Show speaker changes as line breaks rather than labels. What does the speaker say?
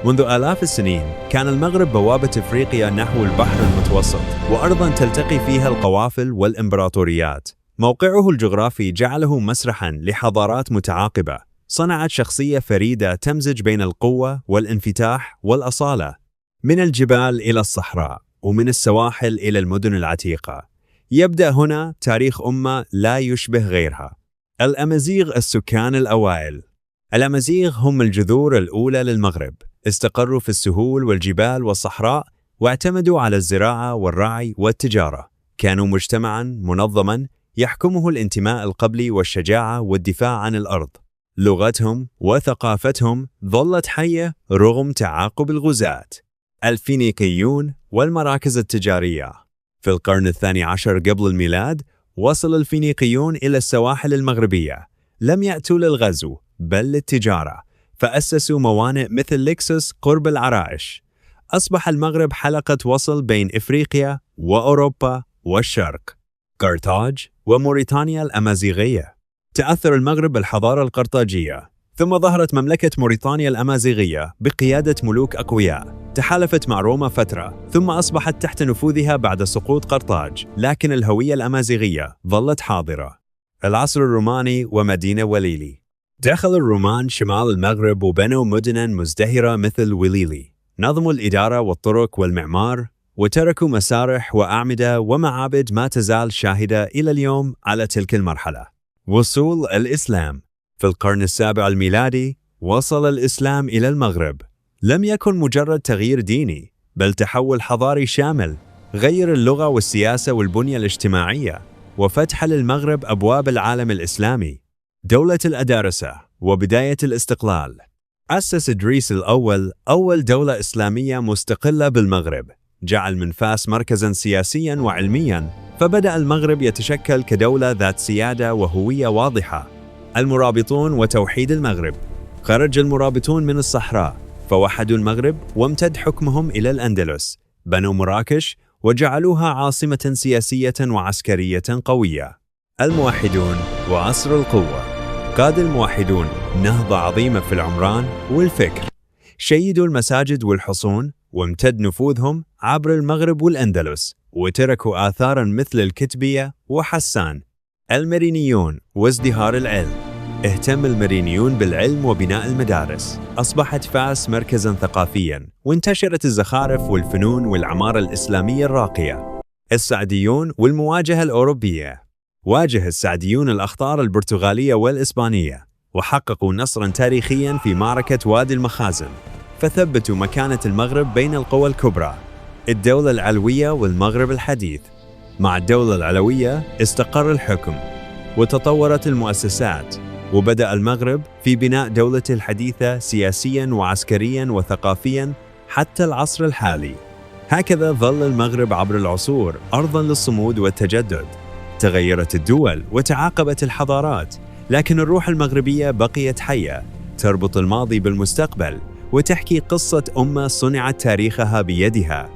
منذ آلاف السنين كان المغرب بوابة إفريقيا نحو البحر المتوسط، وأرضاً تلتقي فيها القوافل والإمبراطوريات. موقعه الجغرافي جعله مسرحاً لحضارات متعاقبة، صنعت شخصية فريدة تمزج بين القوة والانفتاح والأصالة. من الجبال إلى الصحراء، ومن السواحل إلى المدن العتيقة، يبدأ هنا تاريخ أمة لا يشبه غيرها. الأمازيغ السكان الأوائل. الأمازيغ هم الجذور الأولى للمغرب، استقروا في السهول والجبال والصحراء، واعتمدوا على الزراعة والرعي والتجارة. كانوا مجتمعاً منظماً يحكمه الانتماء القبلي والشجاعة والدفاع عن الأرض. لغتهم وثقافتهم ظلت حية رغم تعاقب الغزاة. الفينيقيون والمراكز التجارية. في القرن الثاني عشر قبل الميلاد وصل الفينيقيون إلى السواحل المغربية، لم يأتوا للغزو بل للتجارة، فأسسوا موانئ مثل ليكسوس قرب العرائش. أصبح المغرب حلقة وصل بين إفريقيا وأوروبا والشرق. قرطاج وموريتانيا الأمازيغية. تأثر المغرب بالحضارة القرطاجية، ثم ظهرت مملكة موريتانيا الأمازيغية بقيادة ملوك أقوياء، تحالفت مع روما فترة، ثم أصبحت تحت نفوذها بعد سقوط قرطاج، لكن الهوية الأمازيغية ظلت حاضرة. العصر الروماني ومدينة وليلي. دخل الرومان شمال المغرب وبنوا مدنا مزدهرة مثل وليلي، نظموا الإدارة والطرق والمعمار، وتركوا مسارح وأعمدة ومعابد ما تزال شاهدة إلى اليوم على تلك المرحلة. وصول الإسلام. في القرن السابع الميلادي وصل الإسلام إلى المغرب. لم يكن مجرد تغيير ديني، بل تحول حضاري شامل، غير اللغة والسياسة والبنية الاجتماعية، وفتح للمغرب أبواب العالم الإسلامي. دولة الأدارسة وبداية الاستقلال. أسس إدريس الأول أول دولة إسلامية مستقلة بالمغرب، جعل من فاس مركزاً سياسياً وعلمياً، فبدأ المغرب يتشكل كدولة ذات سيادة وهوية واضحة. المرابطون وتوحيد المغرب. خرج المرابطون من الصحراء، فوحدوا المغرب وامتد حكمهم إلى الأندلس، بنوا مراكش وجعلوها عاصمة سياسية وعسكرية قوية. الموحدون وعصر القوة. قاد الموحدون نهضة عظيمة في العمران والفكر، شيدوا المساجد والحصون، وامتد نفوذهم عبر المغرب والأندلس، وتركوا آثاراً مثل الكتبية وحسان. المرينيون وازدهار العلم. اهتم المرينيون بالعلم وبناء المدارس، أصبحت فاس مركزاً ثقافياً، وانتشرت الزخارف والفنون والعمارة الإسلامية الراقية. السعديون والمواجهة الأوروبية. واجه السعديون الأخطار البرتغالية والإسبانية، وحققوا نصراً تاريخياً في معركة وادي المخازن، فثبتوا مكانة المغرب بين القوى الكبرى. الدولة العلوية والمغرب الحديث. مع الدولة العلوية استقر الحكم، وتطورت المؤسسات، وبدأ المغرب في بناء دولته الحديثة سياسياً وعسكرياً وثقافياً حتى العصر الحالي. هكذا ظل المغرب عبر العصور أرضاً للصمود والتجدد. تغيرت الدول وتعاقبت الحضارات، لكن الروح المغربية بقيت حية، تربط الماضي بالمستقبل، وتحكي قصة أمة صنعت تاريخها بيدها.